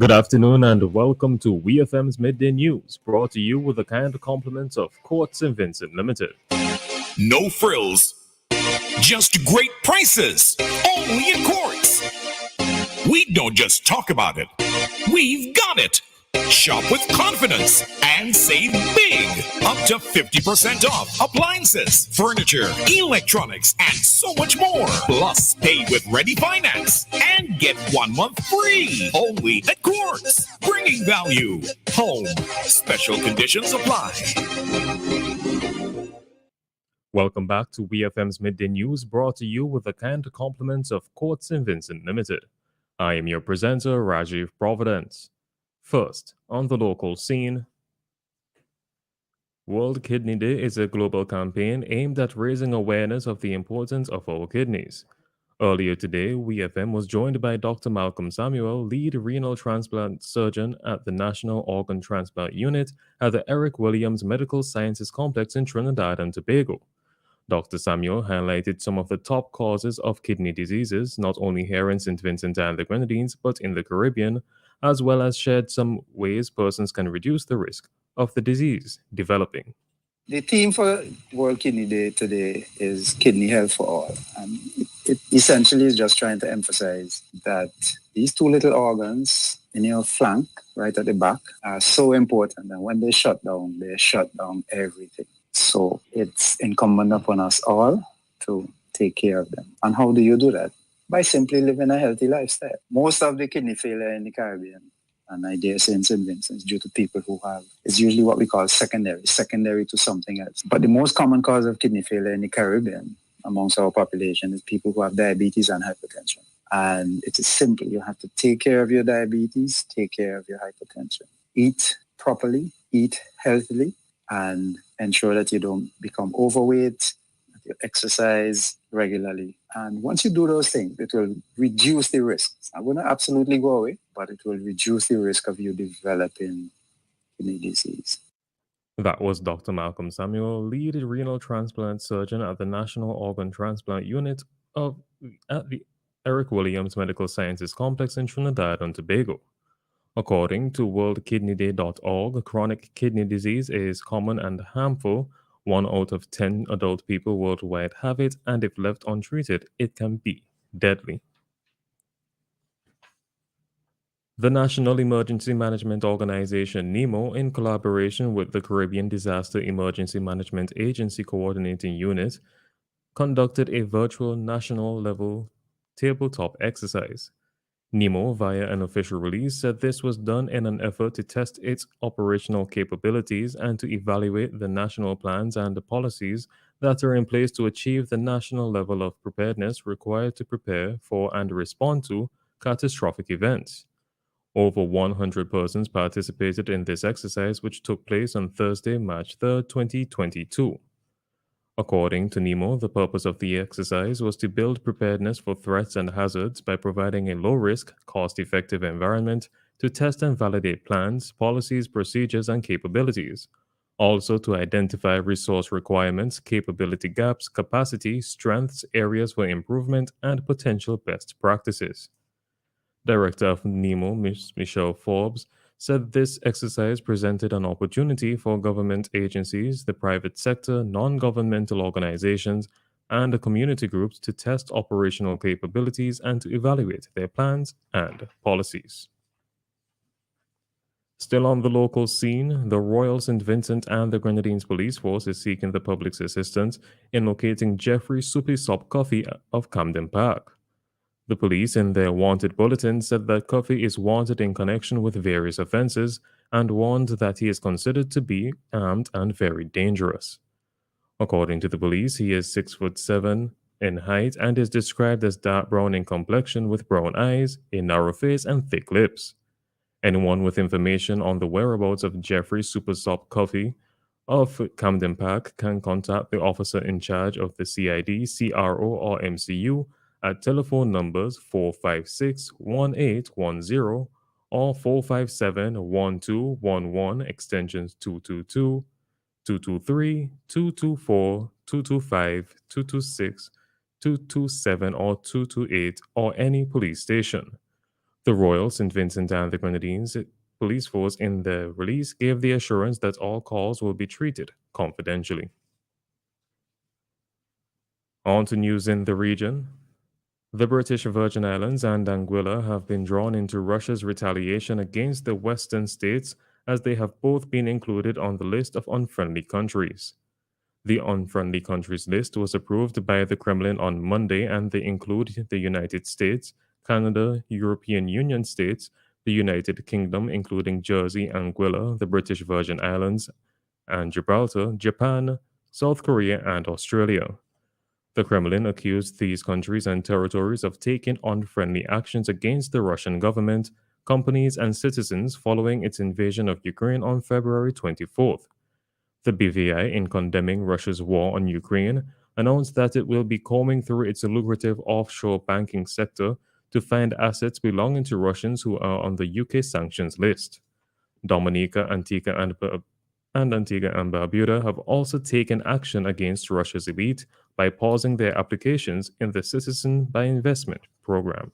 Good afternoon and welcome to WEFM's Midday News, brought to you with the kind compliments of Courts and Vincent Limited. No frills, just great prices, only in Quartz. We don't just talk about it, we've got it. Shop with confidence and save big. Up to 50% off appliances, furniture, electronics, and so much more. Plus, pay with ready finance and get 1 month free. Only at Quartz. Bringing value home. Special conditions apply. Welcome back to WEFM's Midday News, brought to you with the kind compliments of Courts and Vincent Limited. I am your presenter, Rajiv Providence. First, on the local scene, World Kidney Day is a global campaign aimed at raising awareness of the importance of our kidneys. Earlier today, WEFM was joined by Dr. Malcolm Samuel, lead renal transplant surgeon at the National Organ Transplant Unit at the Eric Williams Medical Sciences Complex in Trinidad and Tobago. Dr. Samuel highlighted some of the top causes of kidney diseases, not only here in St. Vincent and the Grenadines, but in the Caribbean, as well as shared some ways persons can reduce the risk of the disease developing. The theme for World Kidney Day today is kidney health for all. And it essentially is just trying to emphasize that these two little organs in your flank, right at the back, are so important. And when they shut down everything. So it's incumbent upon us all to take care of them. And how do you do that? By simply living a healthy lifestyle. Most of the kidney failure in the Caribbean, and I dare say in St. Vincent, is due to people who have, it's usually what we call secondary to something else. But the most common cause of kidney failure in the Caribbean amongst our population is people who have diabetes and hypertension. And it is simple. You have to take care of your diabetes, take care of your hypertension. Eat properly, eat healthily, and ensure that you don't become overweight, that you exercise regularly. And once you do those things, it will reduce the risk. It's not going to absolutely go away, but it will reduce the risk of you developing kidney disease. That was Dr. Malcolm Samuel, lead renal transplant surgeon at the National Organ Transplant Unit at the Eric Williams Medical Sciences Complex in Trinidad and Tobago. According to worldkidneyday.org, chronic kidney disease is common and harmful. 1 out of 10 adult people worldwide have it, and if left untreated, it can be deadly. The National Emergency Management Organization, NEMO, in collaboration with the Caribbean Disaster Emergency Management Agency Coordinating Unit, conducted a virtual national level tabletop exercise. NEMO, via an official release, said this was done in an effort to test its operational capabilities and to evaluate the national plans and the policies that are in place to achieve the national level of preparedness required to prepare for and respond to catastrophic events. Over 100 persons participated in this exercise, which took place on Thursday, March 3rd, 2022. According to NEMO, the purpose of the exercise was to build preparedness for threats and hazards by providing a low risk, cost effective environment to test and validate plans, policies, procedures, and capabilities. Also, to identify resource requirements, capability gaps, capacity, strengths, areas for improvement, and potential best practices. Director of NEMO, Ms. Michelle Forbes, said this exercise presented an opportunity for government agencies, the private sector, non governmental organizations, and the community groups to test operational capabilities and to evaluate their plans and policies. Still on the local scene, the Royal St. Vincent and the Grenadines Police Force is seeking the public's assistance in locating Jeffrey Soupy Sop Coffee of Camden Park. The police, in their wanted bulletin, said that Coffee is wanted in connection with various offenses and warned that he is considered to be armed and very dangerous. According to the police, he is 6'7" in height and is described as dark brown in complexion with brown eyes, a narrow face, and thick lips. Anyone with information on the whereabouts of Jeffrey Supersop Coffee of Camden Park can contact the officer in charge of the CID, CRO, or MCU at telephone numbers 456-1810 or 457-1211 extensions 222, 223, 224, 225, 226, 227, or 228, or any police station. The Royal, St. Vincent, and the Grenadines police force in the release gave the assurance that all calls will be treated confidentially. On to news in the region. The British Virgin Islands and Anguilla have been drawn into Russia's retaliation against the Western states as they have both been included on the list of unfriendly countries. The unfriendly countries list was approved by the Kremlin on Monday, and they include the United States, Canada, European Union states, the United Kingdom, including Jersey, Anguilla, the British Virgin Islands, and Gibraltar, Japan, South Korea, and Australia. The Kremlin accused these countries and territories of taking unfriendly actions against the Russian government, companies, and citizens following its invasion of Ukraine on February 24th. The BVI, in condemning Russia's war on Ukraine, announced that it will be combing through its lucrative offshore banking sector to find assets belonging to Russians who are on the UK sanctions list. Dominica, Antigua and Barbuda have also taken action against Russia's elite by pausing their applications in the Citizen by Investment program.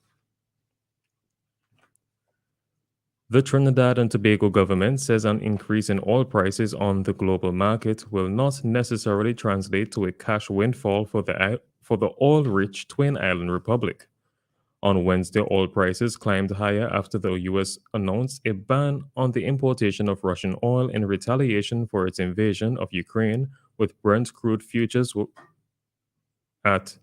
The Trinidad and Tobago government says an increase in oil prices on the global market will not necessarily translate to a cash windfall for the oil-rich Twin Island Republic. On Wednesday, oil prices climbed higher after the US announced a ban on the importation of Russian oil in retaliation for its invasion of Ukraine, with Brent crude futures at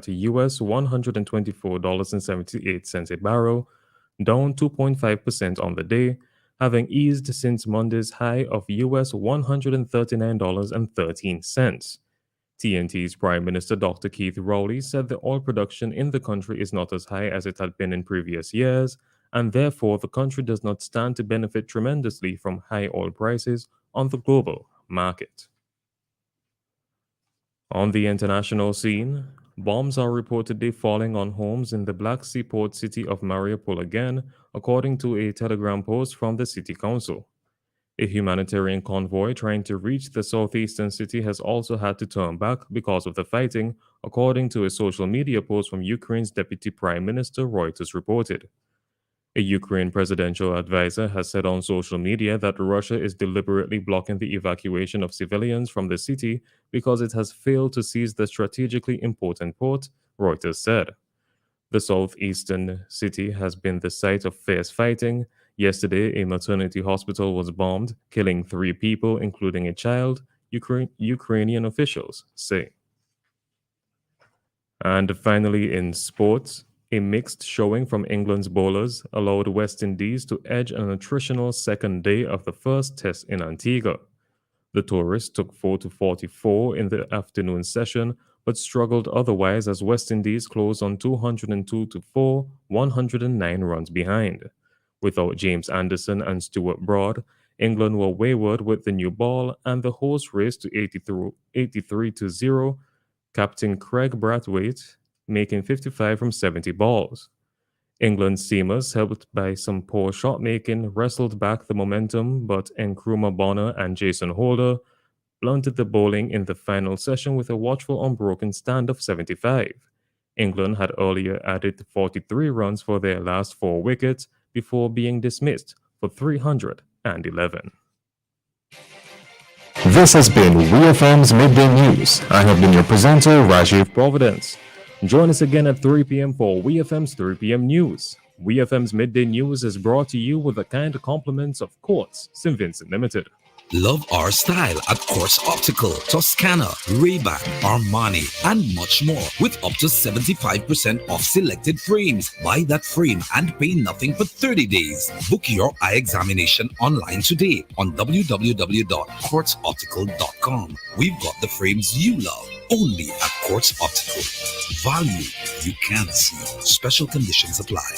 US $124.78 a barrel, down 2.5% on the day, having eased since Monday's high of US $139.13. TNT's Prime Minister Dr. Keith Rowley said the oil production in the country is not as high as it had been in previous years, and therefore the country does not stand to benefit tremendously from high oil prices on the global market. On the international scene, bombs are reportedly falling on homes in the Black Sea port city of Mariupol again, according to a Telegram post from the city council. A humanitarian convoy trying to reach the southeastern city has also had to turn back because of the fighting, according to a social media post from Ukraine's Deputy Prime Minister, Reuters reported. A Ukraine presidential advisor has said on social media that Russia is deliberately blocking the evacuation of civilians from the city because it has failed to seize the strategically important port, Reuters said. The southeastern city has been the site of fierce fighting. Yesterday, a maternity hospital was bombed, killing 3 people, including a child, Ukrainian officials say. And finally, in sports, a mixed showing from England's bowlers allowed West Indies to edge an attritional second day of the first test in Antigua. The tourists took 4-44 in the afternoon session, but struggled otherwise as West Indies closed on 202-4, 109 runs behind. Without James Anderson and Stuart Broad, England were wayward with the new ball, and the hosts raced to 83-0, Captain Craig Brathwaite making 55 from 70 balls. England's seamers, helped by some poor shot making, wrestled back the momentum, but Nkrumah Bonner and Jason Holder blunted the bowling in the final session with a watchful unbroken stand of 75. England had earlier added 43 runs for their last 4 wickets before being dismissed for 311. This has been WEFM's Midday News. I have been your presenter, Rajiv Providence. Join us again at 3 p.m. for WEFM's 3 p.m. News. WEFM's Midday News is brought to you with the kind compliments of Quartz, St. Vincent Limited. Love our style at Quartz Optical, Toscana, Ray-Ban, Armani, and much more, with up to 75% off selected frames. Buy that frame and pay nothing for 30 days. Book your eye examination online today on www.quartzoptical.com. We've got the frames you love, only at Quartz Optical. Value you can't see. Special conditions apply.